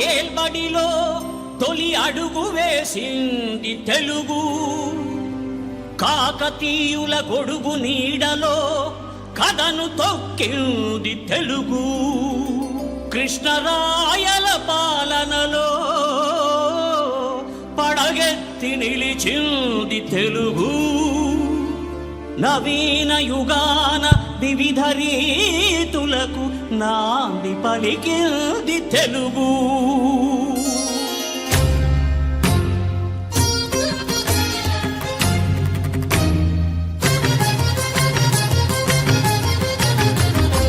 ఏల్బడిలో తొలి అడుగు వేసింది తెలుగు. కాకతీయుల గొడుగు నీడలో కథను తొక్కింది తెలుగు. కృష్ణరాయల పాలనలో పడగెత్తి నిలిచింది తెలుగు. నవీన యుగాన వివిధ రీతులకు నాంది పలికింది తెలుగు.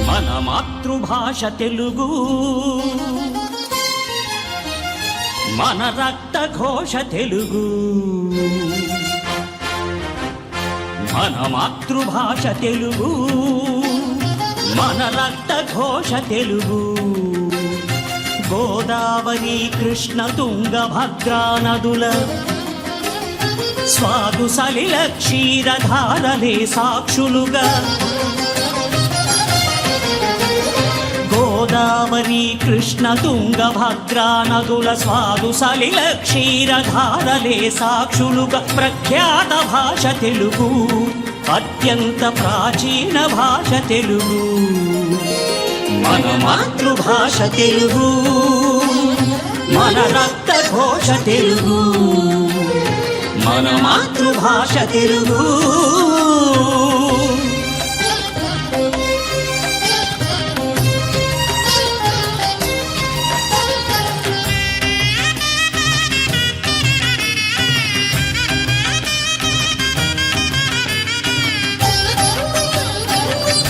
మన మాతృభాష తెలుగు, మన రక్త ఘోష తెలుగు. మన మాతృభాష తెలుగు, మన రక్త ఘోష తెలుగు. గోదావరి కృష్ణ తుంగభద్రా నదుల స్వాదు సలిల క్షీరధారలే సాక్షులుగా. గోదావరి కృష్ణ తుంగభద్రా నదుల స్వాదు సలిల క్షీరధారలే సాక్షులుగా. ప్రఖ్యాత భాష తెలుగు, అత్యంత ప్రాచీన భాష తెలుగు. మన మాతృభాష తెలుగు, మన రక్త ఘోష తెలుగు. మన మాతృభాష తెలుగు.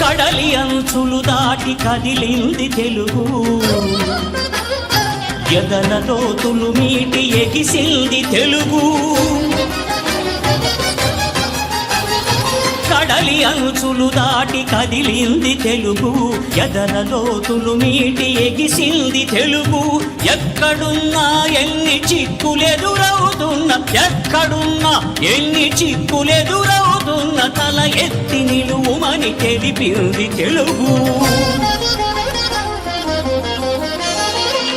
కడలి అంచులు దాటి కదిలింది తెలుగు. ఎదల లోతులు మీటి ఎగిసింది తెలుగు. కడలి అంచులు దాటి కదిలింది తెలుగు. ఎదల లోతులు మీటి ఎగిసింది తెలుగు. ఎక్కడున్నా ఎన్ని చిక్కులెదురవుతున్నా, ఎక్కడున్నా ఎన్ని చిక్కులెదురవుతున్నా తల ఎత్తి నిలువుమని తెలిపింది తెలుగు.